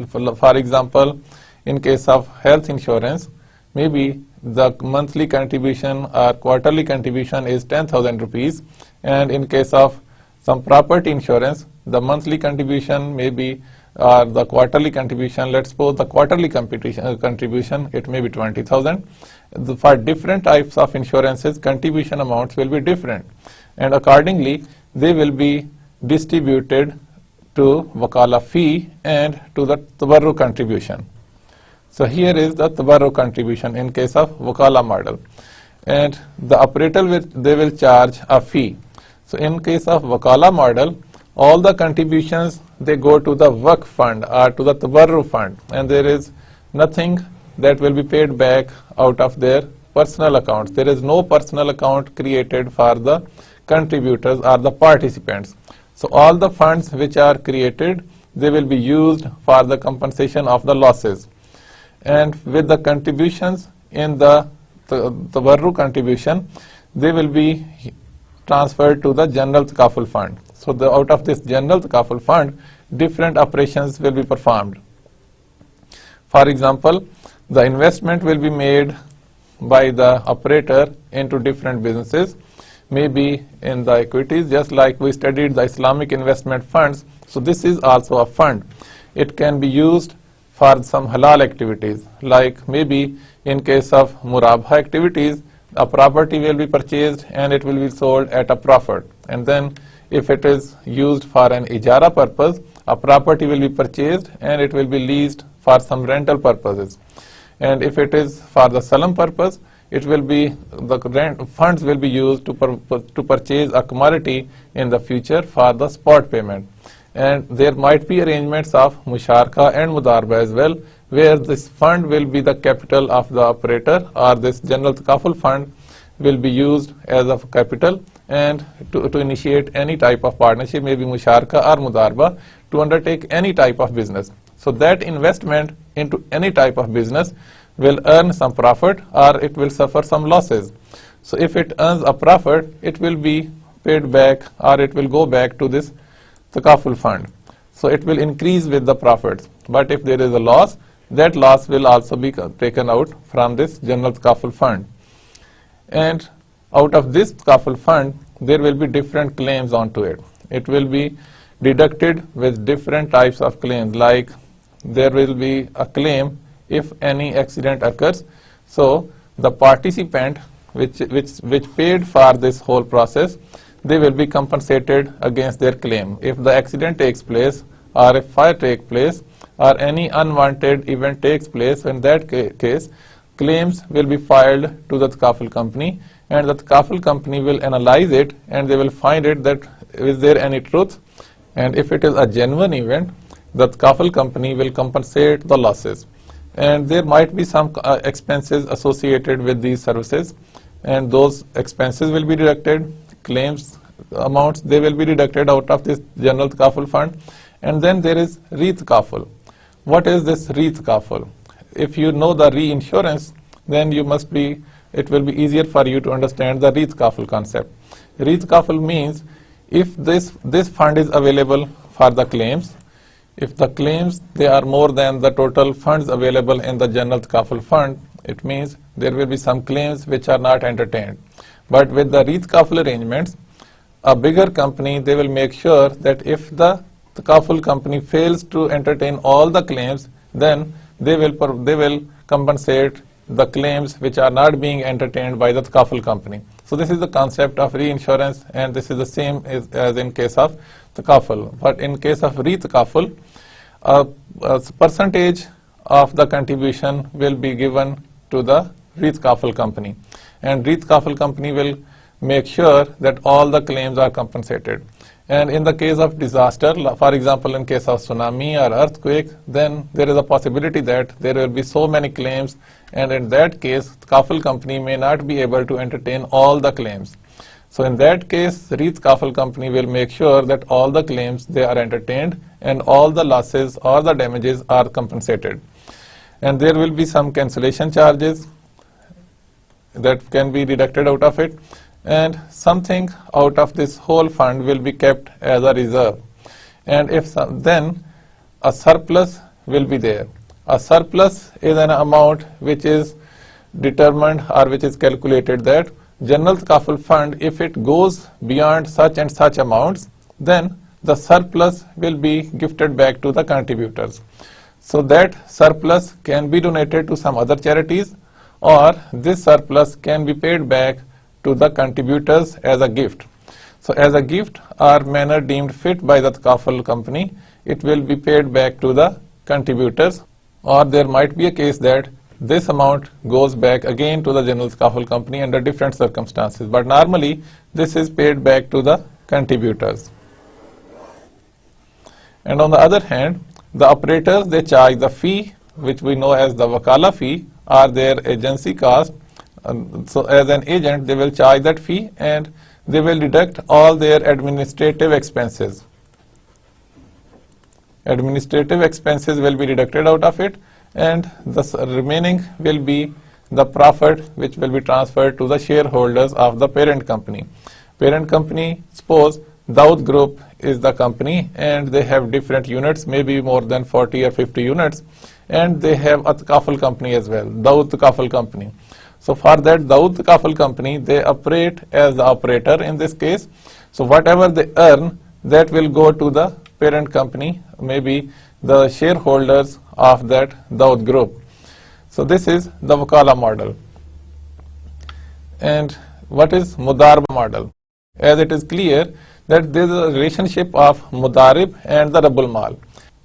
for example, in case of health insurance, maybe the monthly contribution or quarterly contribution is 10,000 rupees, and in case of some property insurance, the monthly contribution may be the quarterly contribution, let's suppose the quarterly contribution, it may be 20,000. For different types of insurances, contribution amounts will be different, and accordingly they will be distributed to wakala fee and to the tabarru contribution. So here is the tabarru contribution in case of wakala model, and the operator they will charge a fee. So in case of wakala model, all the contributions they go to the waqf fund or to the tabarru fund, and there is nothing that will be paid back out of their personal accounts. There is no personal account created for the contributors or the participants. So all the funds which are created, they will be used for the compensation of the losses. And with the contributions in the tabarru contribution, they will be transferred to the general takaful fund. So out of this general takaful fund, different operations will be performed. For example, the investment will be made by the operator into different businesses, maybe in the equities, just like we studied the Islamic investment funds. So this is also a fund. It can be used for some halal activities, like maybe in case of murabha activities, a property will be purchased and it will be sold at a profit. And then if it is used for an ijara purpose, a property will be purchased and it will be leased for some rental purposes. And if it is for the salam purpose, it will be the funds will be used to purchase a commodity in the future for the spot payment. And there might be arrangements of musharka and mudarba as well, where this fund will be the capital of the operator, or this general takaful fund will be used as a capital and to initiate any type of partnership, maybe musharka or mudarba, to undertake any type of business. So that investment into any type of business will earn some profit or it will suffer some losses. So if it earns a profit, it will be paid back or it will go back to this takaful fund. So it will increase with the profits. But if there is a loss, that loss will also be taken out from this general takaful fund. And out of this takaful fund, there will be different claims onto it. It will be deducted with different types of claims, like there will be a claim if any accident occurs. So the participant which paid for this whole process, they will be compensated against their claim. If the accident takes place, or if fire takes place, or any unwanted event takes place, in that case, claims will be filed to the Takaful company, and the Takaful company will analyze it, and they will find it that is there any truth, and if it is a genuine event, the Takaful company will compensate the losses. And there might be some expenses associated with these services, and those expenses will be deducted. Claims amounts, they will be deducted out of this general Takaful fund. And then there is re-Takaful. What is this re-Takaful? If you know the reinsurance, then it will be easier for you to understand the re-Takaful concept. Re-Takaful means if this fund is available for the claims, if the claims they are more than the total funds available in the general Takaful fund, it means there will be some claims which are not entertained. But with the re-Takaful arrangements, a bigger company, they will make sure that if the Takaful company fails to entertain all the claims, then they will compensate the claims which are not being entertained by the Takaful company. So this is the concept of reinsurance, and this is the same as in case of Takaful. But in case of re-Takaful, a percentage of the contribution will be given to the re-Takaful company, and re-Takaful company will make sure that all the claims are compensated. And in the case of disaster, for example, in case of tsunami or earthquake, then there is a possibility that there will be so many claims, and in that case, Takaful company may not be able to entertain all the claims. So in that case, the Takaful company will make sure that all the claims they are entertained and all the losses or the damages are compensated. And there will be some cancellation charges that can be deducted out of it, and something out of this whole fund will be kept as a reserve. And then a surplus will be there. A surplus is an amount which is determined or which is calculated that general Takaful fund, if it goes beyond such and such amounts, then the surplus will be gifted back to the contributors. So that surplus can be donated to some other charities, or this surplus can be paid back to the contributors as a gift. So as a gift or manner deemed fit by the Takaful company, it will be paid back to the contributors, or there might be a case that this amount goes back again to the general Takaful company under different circumstances. But normally this is paid back to the contributors. And on the other hand, the operators, they charge the fee, which we know as the Wakala fee, or their agency cost. So as an agent, they will charge that fee, and they will deduct all their administrative expenses. Administrative expenses will be deducted out of it, and the remaining will be the profit which will be transferred to the shareholders of the parent company. Parent company, suppose Dawood Group is the company, and they have different units, maybe more than 40 or 50 units, and they have a Takaful company as well, Dawood Takaful company. So for that Dawood Takaful company, they operate as the operator in this case. So whatever they earn, that will go to the parent company, maybe the shareholders of that Dawood Group. So this is the Wakala model. And what is Mudarba model? As it is clear that there is a relationship of Mudarib and the Rabbul Mal,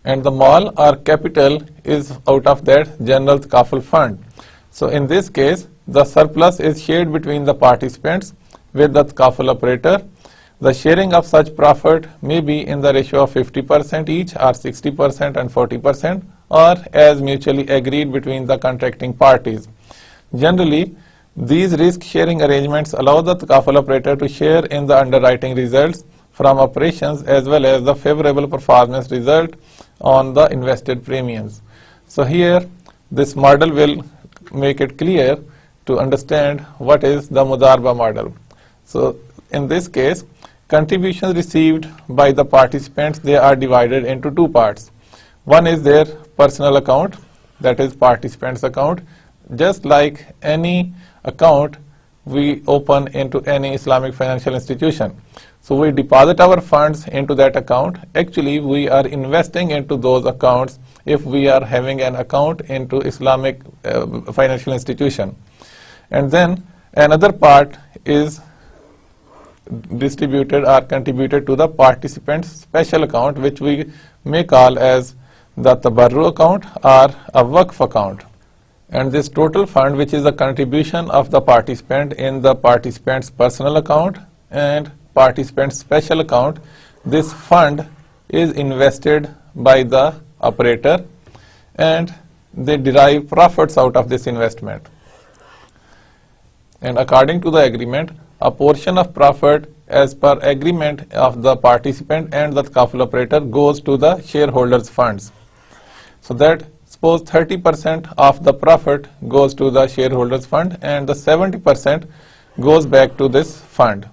and the mal or capital is out of that general Takaful fund. So in this case, the surplus is shared between the participants with the Takaful operator. The sharing of such profit may be in the ratio of 50% each, or 60% and 40%, or as mutually agreed between the contracting parties. Generally, these risk-sharing arrangements allow the Takaful operator to share in the underwriting results from operations as well as the favorable performance result on the invested premiums. So here, this model will make it clear to understand what is the Mudarba model. So in this case, contributions received by the participants, they are divided into two parts. One is their personal account, that is participants account, just like any account we open into any Islamic financial institution. So we deposit our funds into that account. Actually, we are investing into those accounts if we are having an account into Islamic financial institution. And then Another part is distributed or contributed to the participant's special account, which we may call as the tabarru account or a waqf account. And this total fund, which is the contribution of the participant in the participant's personal account and participant's special account, this fund is invested by the operator and they derive profits out of this investment. And according to the agreement, a portion of profit as per agreement of the participant and the takaful operator goes to the shareholders' funds. So that suppose 30% of the profit goes to the shareholders' fund and the 70% goes back to this fund.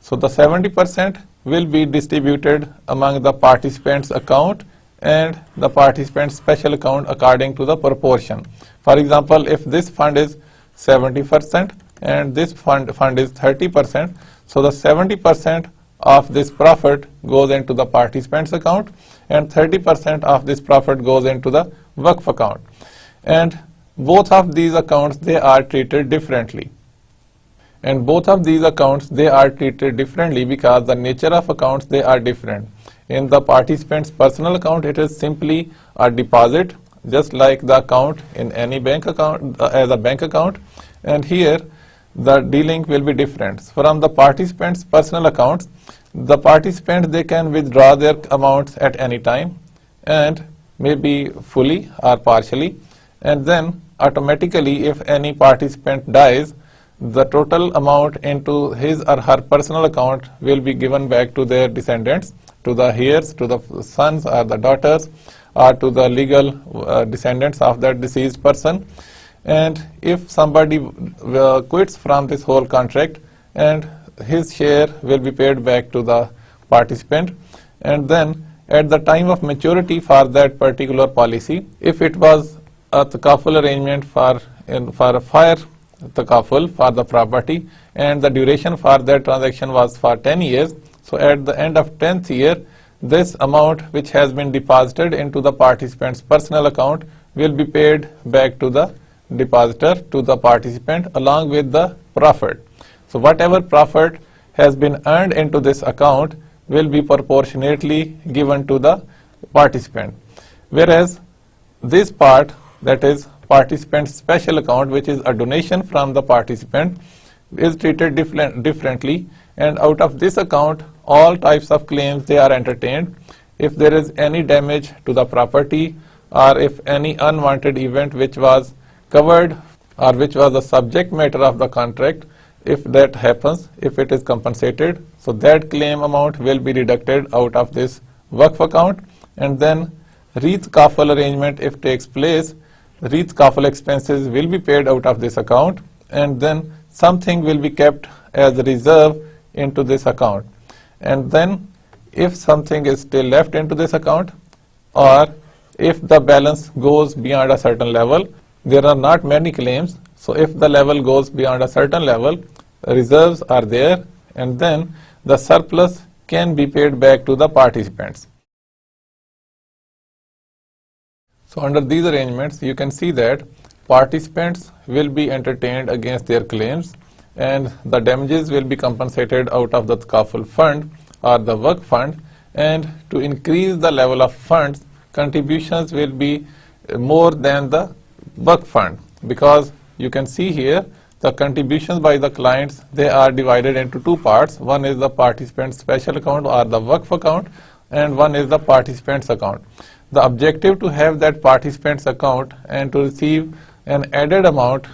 So the 70% will be distributed among the participants' account and the participant's special account according to the proportion. For example, if this fund is 70% and this fund is 30%, so the 70% of this profit goes into the participant's account and 30% of this profit goes into the waqf account. And both of these accounts, they are treated differently. And both of these accounts, they are treated differently because the nature of accounts, they are different. In the participant's personal account, it is simply a deposit, just like the account in any bank account, as a bank account. And here, the dealing will be different. From the participant's personal accounts, the participant, they can withdraw their amounts at any time and maybe fully or partially. And then automatically, if any participant dies, the total amount into his or her personal account will be given back to their descendants, to the heirs, to the sons or the daughters, or to the legal descendants of that deceased person. And if somebody quits from this whole contract, and his share will be paid back to the participant. And then at the time of maturity for that particular policy, if it was a takaful arrangement for a fire takaful for the property, and the duration for that transaction was for 10 years, so at the end of 10th year, this amount which has been deposited into the participant's personal account will be paid back to the depositor, to the participant, along with the profit. So whatever profit has been earned into this account will be proportionately given to the participant. Whereas this part, that is participant's special account, which is a donation from the participant, is treated differently, and out of this account all types of claims, they are entertained. If there is any damage to the property, or if any unwanted event which was covered or which was the subject matter of the contract, if that happens, if it is compensated, so that claim amount will be deducted out of this waqf account. And then re-takaful arrangement, if takes place, re-takaful expenses will be paid out of this account, and then something will be kept as a reserve into this account. And then if something is still left into this account, or if the balance goes beyond a certain level, there are not many claims. So if the level goes beyond a certain level, reserves are there, and then the surplus can be paid back to the participants. So under these arrangements, you can see that participants will be entertained against their claims, and the damages will be compensated out of the takaful fund or the waqf fund. And to increase the level of funds, contributions will be more than the waqf fund, because you can see here the contributions by the clients, they are divided into two parts. One is the participant's special account or the waqf account, and one is the participant's account. The objective to have that participant's account and to receive an added amount,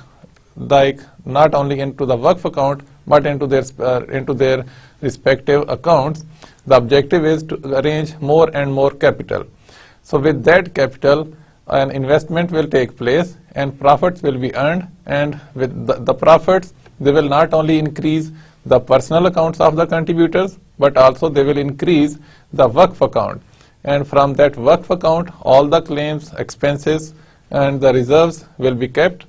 like not only into the waqf account but into their respective accounts, the objective is to arrange more and more capital. So with that capital, an investment will take place and profits will be earned, and with the profits, they will not only increase the personal accounts of the contributors, but also they will increase the waqf account. And from that waqf account, all the claims, expenses and the reserves will be kept.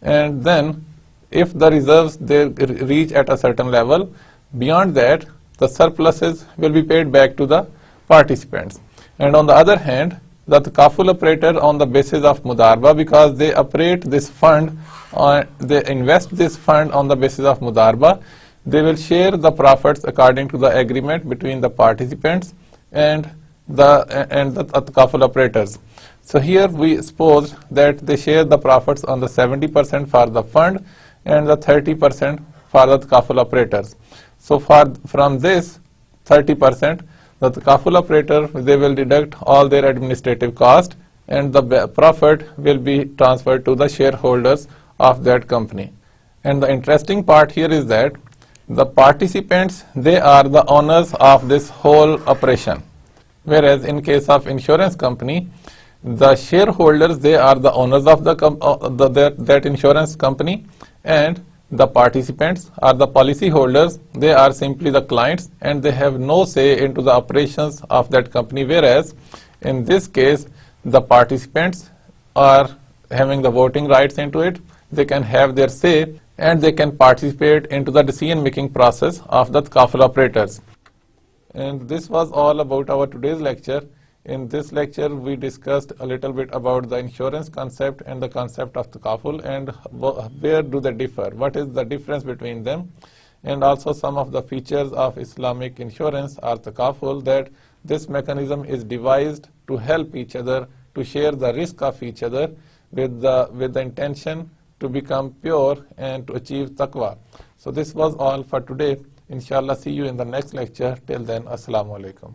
And then if the reserves, they reach at a certain level, beyond that the surpluses will be paid back to the participants. And on the other hand, the takaful operator on the basis of mudarba, because they operate this fund, they invest this fund on the basis of mudarba. They will share the profits according to the agreement between the participants and the takaful operators. So here we suppose that they share the profits on the 70% for the fund and the 30% for the takaful operators. So from this 30%, the takaful operator, they will deduct all their administrative cost, and the profit will be transferred to the shareholders of that company. And the interesting part here is that the participants, they are the owners of this whole operation, whereas in case of insurance company, the shareholders, they are the owners of that insurance company, and the participants are the policy holders. They are simply the clients, and they have no say into the operations of that company, whereas in this case the participants are having the voting rights into it. They can have their say, and they can participate into the decision making process of the takaful operators. And this was all about our today's lecture. In this lecture, we discussed a little bit about the insurance concept and the concept of takaful, and where do they differ, what is the difference between them, and also some of the features of Islamic insurance or takaful, that this mechanism is devised to help each other, to share the risk of each other with the intention to become pure and to achieve taqwa. So this was all for today. Inshallah, see you in the next lecture. Till then, Assalamu alaikum.